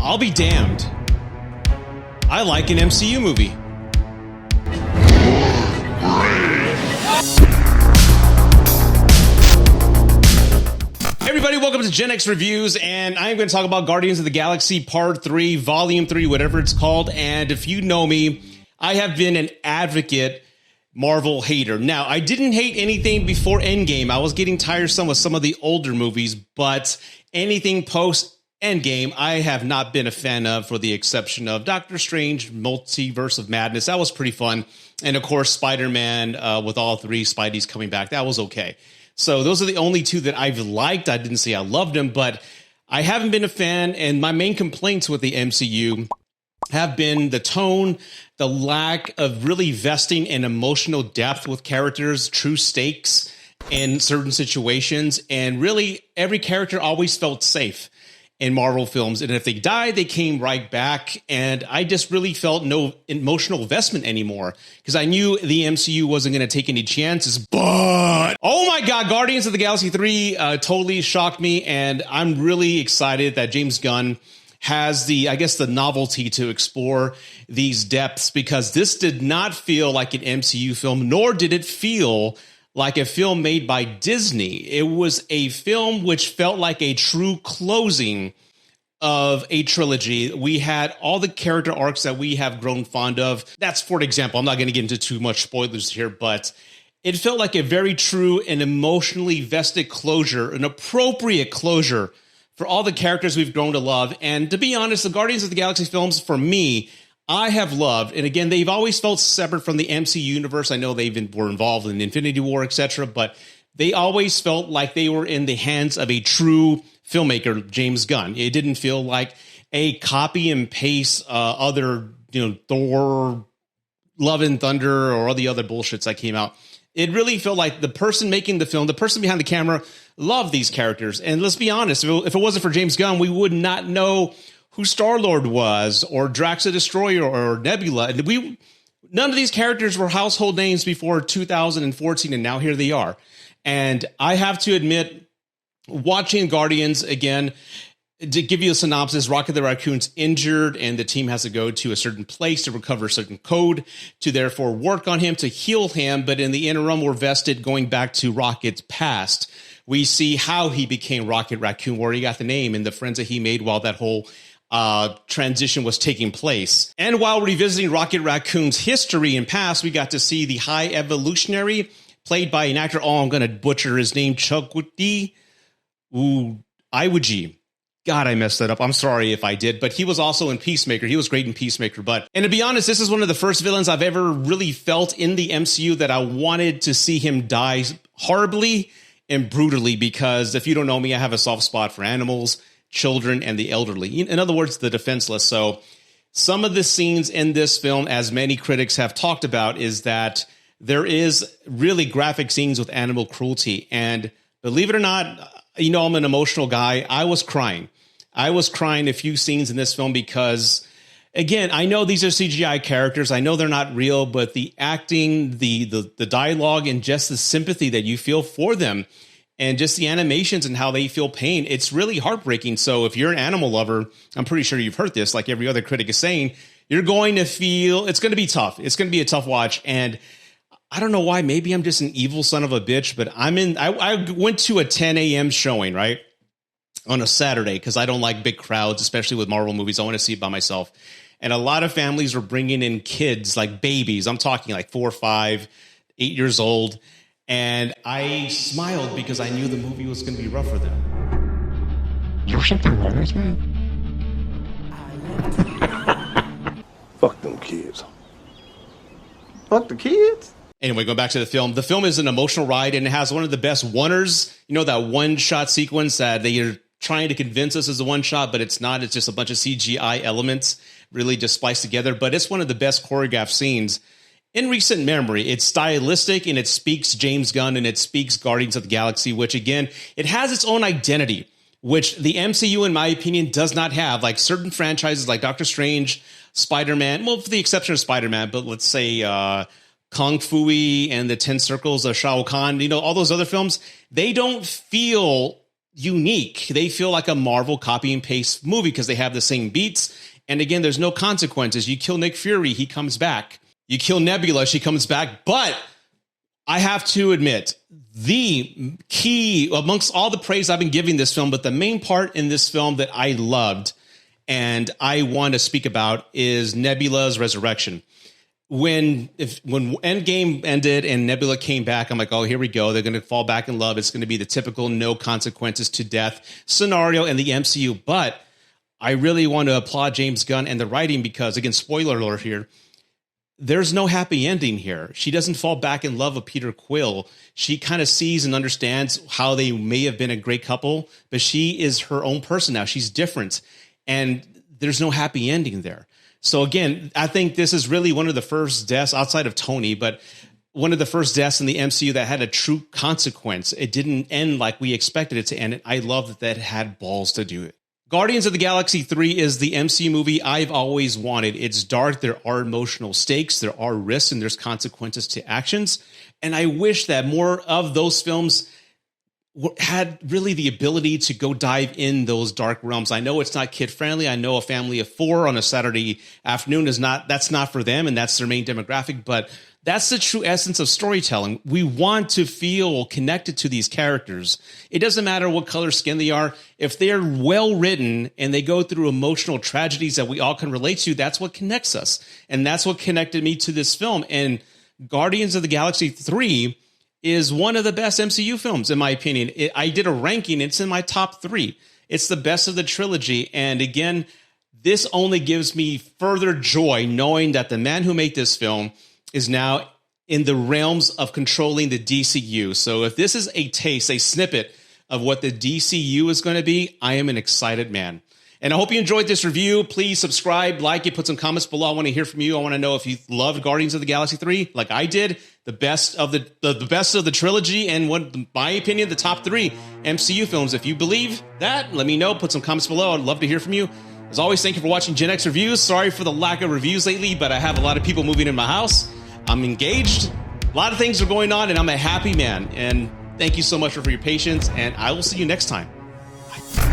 I'll be damned. I like an MCU movie. Hey everybody, welcome to Gen X Reviews, and I'm going to talk about Guardians of the Galaxy Part 3, Volume 3, whatever it's called. And if you know me, I have been an advocate Marvel hater. Now, I didn't hate anything before Endgame. I was getting tiresome with some of the older movies, but anything post Endgame, I have not been a fan of, for the exception of Doctor Strange, Multiverse of Madness. That was pretty fun. And of course, Spider-Man with all three Spideys coming back. That was okay. So those are the only two that I've liked. I didn't say I loved them, but I haven't been a fan. And my main complaints with the MCU have been the tone, the lack of really vesting in emotional depth with characters, true stakes in certain situations. And really, every character always felt safe in Marvel films. And if they died, they came right back. And I just really felt no emotional investment anymore because I knew the MCU wasn't going to take any chances. But, oh my God, Guardians of the Galaxy 3 totally shocked me. And I'm really excited that James Gunn has the novelty to explore these depths, because this did not feel like an MCU film, nor did it feel like a film made by Disney. It was a film which felt like a true closing of a trilogy. We had all the character arcs that we have grown fond of. That's, for example, I'm not going to get into too much spoilers here, but it felt like a very true and emotionally vested closure, an appropriate closure for all the characters we've grown to love. And to be honest, the Guardians of the Galaxy films, for me, I have loved, and again, they've always felt separate from the MCU universe. I know they were involved in Infinity War, etc., but they always felt like they were in the hands of a true filmmaker, James Gunn. It didn't feel like a copy and paste other, Thor, Love and Thunder, or all the other bullshits that came out. It really felt like the person making the film, the person behind the camera, loved these characters. And let's be honest, if it wasn't for James Gunn, we would not know who Star-Lord was, or Drax the Destroyer, or Nebula. And none of these characters were household names before 2014, and now here they are. And I have to admit, watching Guardians again, to give you a synopsis, Rocket the Raccoon's injured, and the team has to go to a certain place to recover a certain code to therefore work on him to heal him. But in the interim, we're vested going back to Rocket's past. We see how he became Rocket Raccoon, where he got the name, and the friends that he made while that whole transition was taking place. And while revisiting Rocket Raccoon's history and past, we got to see the High Evolutionary, played by an actor, I'm going to butcher his name, Chukwudi Iwuji. God, I messed that up. I'm sorry if I did, but he was also in Peacemaker. He was great in Peacemaker. And to be honest, this is one of the first villains I've ever really felt in the MCU that I wanted to see him die horribly and brutally, because if you don't know me, I have a soft spot for animals, children, and the elderly. In other words, the defenseless. So some of the scenes in this film, as many critics have talked about, is that there is really graphic scenes with animal cruelty. And believe it or not, I'm an emotional guy. I was crying a few scenes in this film because, again, I know these are CGI characters. I know they're not real, but the acting, the dialogue, and just the sympathy that you feel for them, and just the animations and how they feel pain, it's really heartbreaking. So if you're an animal lover, I'm pretty sure you've heard this, like every other critic is saying, you're going to feel, it's going to be tough. It's going to be a tough watch. And I don't know why, maybe I'm just an evil son of a bitch, but I went to a 10 a.m. showing, right, on a Saturday, because I don't like big crowds, especially with Marvel movies. I want to see it by myself. And a lot of families were bringing in kids, like babies. I'm talking like 4, 5, 8 years old. And I smiled because I knew the movie was going to be rough for them. You're something wrong with me? Fuck them kids. Fuck the kids? Anyway, going back to the film. The film is an emotional ride, and it has one of the best oneers. That one-shot sequence that they are trying to convince us is a one-shot, but it's not. It's just a bunch of CGI elements really just spliced together. But it's one of the best choreographed scenes in recent memory. It's stylistic, and it speaks James Gunn, and it speaks Guardians of the Galaxy, which, again, it has its own identity, which the MCU, in my opinion, does not have. Like certain franchises like Doctor Strange, Spider-Man, well, for the exception of Spider-Man, but let's say Kung Fu and the 10 Circles of Shao Kahn, all those other films, they don't feel unique. They feel like a Marvel copy and paste movie because they have the same beats. And again, there's no consequences. You kill Nick Fury, he comes back. You kill Nebula, she comes back. But I have to admit, the key amongst all the praise I've been giving this film, but the main part in this film that I loved and I want to speak about is Nebula's resurrection. When Endgame ended and Nebula came back, I'm like, oh, here we go. They're going to fall back in love. It's going to be the typical no consequences to death scenario in the MCU. But I really want to applaud James Gunn and the writing because, again, spoiler alert here, there's no happy ending here. She doesn't fall back in love with Peter Quill. She kind of sees and understands how they may have been a great couple, but she is her own person now. She's different. And there's no happy ending there. So again, I think this is really one of the first deaths outside of Tony, but one of the first deaths in the MCU that had a true consequence. It didn't end like we expected it to end. And I love that it had balls to do it. Guardians of the Galaxy 3 is the MCU movie I've always wanted. It's dark. There are emotional stakes. There are risks and there's consequences to actions. And I wish that more of those films had really the ability to go dive in those dark realms. I know it's not kid friendly. I know a family of 4 on a Saturday afternoon that's not for them and that's their main demographic, but that's the true essence of storytelling. We want to feel connected to these characters. It doesn't matter what color skin they are. If they're well written and they go through emotional tragedies that we all can relate to, that's what connects us. And that's what connected me to this film. And Guardians of the Galaxy 3 is one of the best MCU films, in my opinion. I did a ranking. It's in my top 3. It's the best of the trilogy. And again, this only gives me further joy knowing that the man who made this film is now in the realms of controlling the DCU. So if this is a taste, a snippet of what the DCU is going to be, I am an excited man. And I hope you enjoyed this review. Please subscribe, like it, put some comments below. I want to hear from you. I want to know if you loved Guardians of the Galaxy 3 like I did, the best of the best of the trilogy, and what, in my opinion, the top 3 MCU films. If you believe that, let me know. Put some comments below. I'd love to hear from you. As always, thank you for watching Gen X Reviews. Sorry for the lack of reviews lately, but I have a lot of people moving in my house. I'm engaged. A lot of things are going on, and I'm a happy man. And thank you so much for your patience, and I will see you next time. Bye.